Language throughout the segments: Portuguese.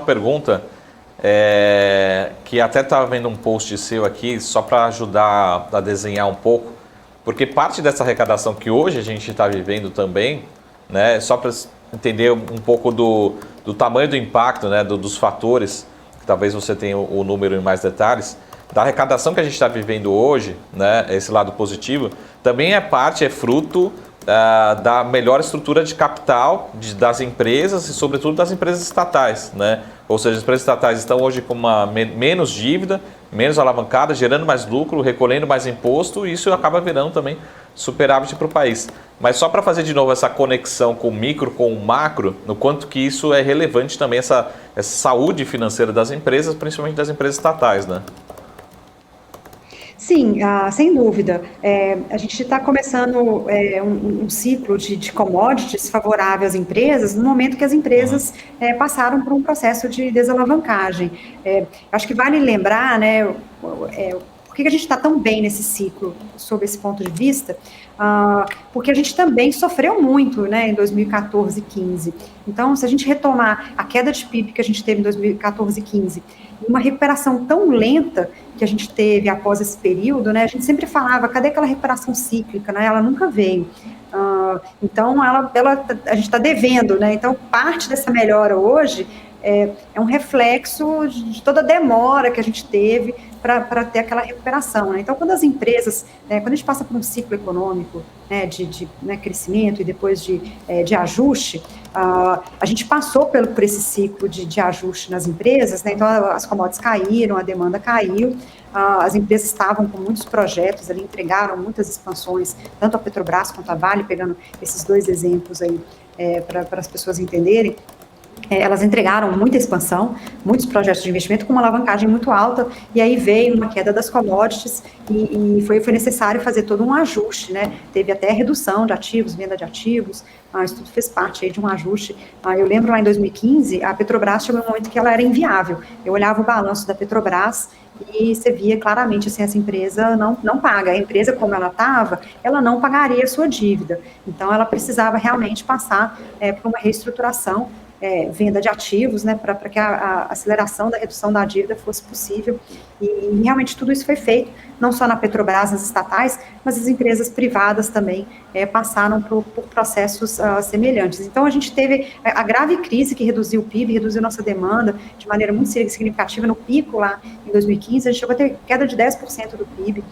pergunta, que até estava vendo um post seu aqui, só para ajudar a desenhar um pouco, porque parte dessa arrecadação que hoje a gente está vivendo também, né, só para entender um pouco do tamanho do impacto, né, dos fatores, que talvez você tenha o número em mais detalhes, da arrecadação que a gente está vivendo hoje, né, esse lado positivo, também é fruto da melhor estrutura de capital das empresas e, sobretudo, das empresas estatais, né? Ou seja, as empresas estatais estão hoje com menos dívida, menos alavancada, gerando mais lucro, recolhendo mais imposto, e isso acaba virando também superávit para o país. Mas só para fazer de novo essa conexão com o micro, com o macro, no quanto que isso é relevante também, essa saúde financeira das empresas, principalmente das empresas estatais, né? Sim, sem dúvida. A gente está começando um ciclo de commodities favorável às empresas no momento que as empresas passaram por um processo de desalavancagem. Acho que vale lembrar, né, por que a gente está tão bem nesse ciclo, sob esse ponto de vista, porque a gente também sofreu muito, né, em 2014 e 2015. Então, se a gente retomar a queda de PIB que a gente teve em 2014 e 2015, uma recuperação tão lenta que a gente teve após esse período, né, a gente sempre falava, cadê aquela recuperação cíclica, né, ela nunca veio. Então, a gente está devendo, né, então parte dessa melhora hoje é um reflexo de toda a demora que a gente teve para ter aquela recuperação, né? Então, quando as empresas, quando a gente passa por um ciclo econômico, né, de crescimento e depois de ajuste, a gente passou por esse ciclo de ajuste nas empresas, né? Então as commodities caíram, a demanda caiu, as empresas estavam com muitos projetos ali, entregaram muitas expansões, tanto a Petrobras quanto a Vale, pegando esses dois exemplos aí para as pessoas entenderem. Elas entregaram muita expansão, muitos projetos de investimento com uma alavancagem muito alta, e aí veio uma queda das commodities e foi necessário fazer todo um ajuste, né? Teve até redução de ativos, venda de ativos, isso tudo fez parte aí de um ajuste. Eu lembro lá em 2015, a Petrobras chegou um momento que ela era inviável. Eu olhava o balanço da Petrobras e você via claramente, assim, essa empresa não paga. A empresa, como ela estava, ela não pagaria a sua dívida. Então, ela precisava realmente passar por uma reestruturação, venda de ativos, né, para que a aceleração da redução da dívida fosse possível, e realmente tudo isso foi feito, não só na Petrobras, nas estatais, mas as empresas privadas também passaram por processos semelhantes. Então, a gente teve a grave crise que reduziu o PIB, reduziu nossa demanda de maneira muito significativa. No pico lá em 2015, a gente chegou a ter queda de 10% do PIB,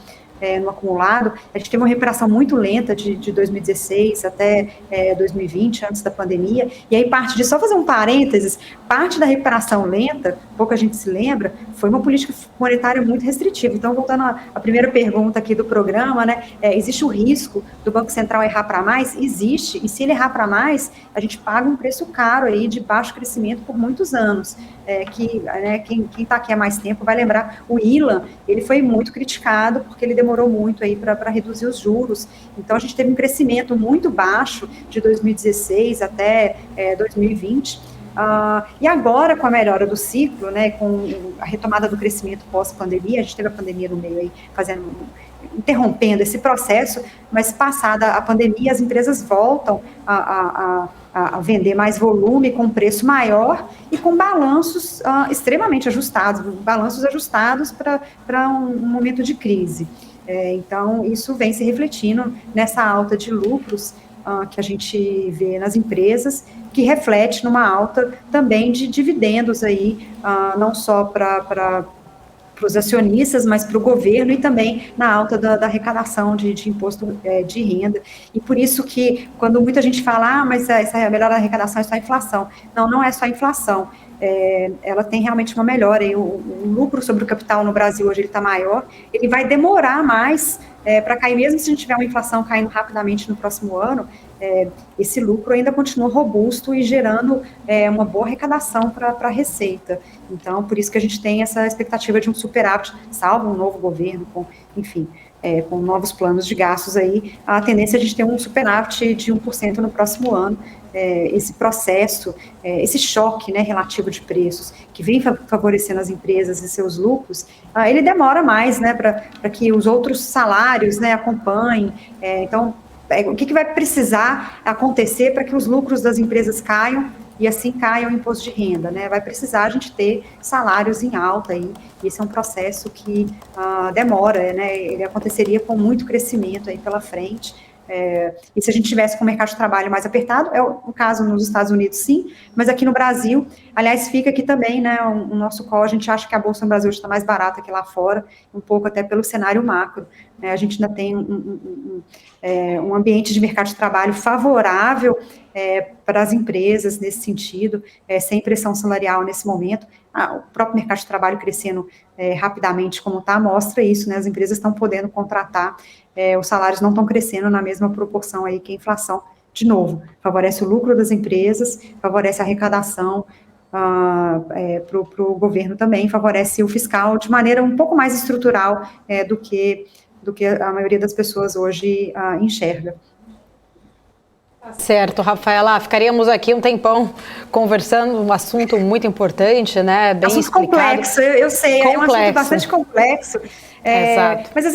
no acumulado. A gente teve uma recuperação muito lenta de 2016 até 2020, antes da pandemia, e aí parte disso, só fazer um parênteses, parte da recuperação lenta, pouco a gente se lembra, foi uma política monetária muito restritiva. Então, voltando à primeira pergunta aqui do programa, né, existe o risco do Banco Central errar para mais? Existe, e se ele errar para mais, a gente paga um preço caro aí de baixo crescimento por muitos anos, quem está aqui há mais tempo vai lembrar, o Ilan, ele foi muito criticado porque ele demorou muito aí para reduzir os juros. Então, a gente teve um crescimento muito baixo de 2016 até 2020. E agora, com a melhora do ciclo, né, com a retomada do crescimento pós-pandemia, a gente teve a pandemia no meio aí, interrompendo esse processo, mas passada a pandemia, as empresas voltam a vender mais volume, com preço maior e com balanços extremamente ajustados, balanços ajustados para um momento de crise. Então, isso vem se refletindo nessa alta de lucros que a gente vê nas empresas, que reflete numa alta também de dividendos aí, não só para os acionistas, mas para o governo, e também na alta da arrecadação de imposto de renda. E por isso que, quando muita gente fala, mas essa melhora da arrecadação é só a inflação. Não, não é só a inflação. Ela tem realmente uma melhora, e o lucro sobre o capital no Brasil hoje está maior, ele vai demorar mais para cair, mesmo se a gente tiver uma inflação caindo rapidamente no próximo ano, esse lucro ainda continua robusto e gerando uma boa arrecadação para a Receita. Então, por isso que a gente tem essa expectativa de um superávit, salvo um novo governo, com novos planos de gastos aí, a tendência é a gente ter um superávit de 1% no próximo ano. Esse processo, esse choque, né, relativo de preços, que vem favorecendo as empresas e seus lucros, ele demora mais, né, para que os outros salários, né, acompanhem. Então, o que vai precisar acontecer para que os lucros das empresas caiam e assim caia o imposto de renda, né? Vai precisar a gente ter salários em alta aí, e esse é um processo que demora, né? Ele aconteceria com muito crescimento aí pela frente. E se a gente tivesse com o mercado de trabalho mais apertado, é o caso nos Estados Unidos, sim, mas aqui no Brasil, aliás, fica aqui também, né, o nosso call, a gente acha que a Bolsa no Brasil está mais barata que lá fora, um pouco até pelo cenário macro, né, a gente ainda tem um ambiente de mercado de trabalho favorável para as empresas nesse sentido, sem pressão salarial nesse momento, o próprio mercado de trabalho crescendo rapidamente como está, mostra isso, né, as empresas estão podendo contratar, os salários não estão crescendo na mesma proporção aí que a inflação, de novo, favorece o lucro das empresas, favorece a arrecadação para o governo também, favorece o fiscal de maneira um pouco mais estrutural do que a maioria das pessoas hoje enxerga. Certo, Rafaela, ficaríamos aqui um tempão conversando, um assunto muito importante, né? Bem assunto explicado. Complexo, eu sei, complexo. É um assunto bastante complexo. Exato. Mas às vezes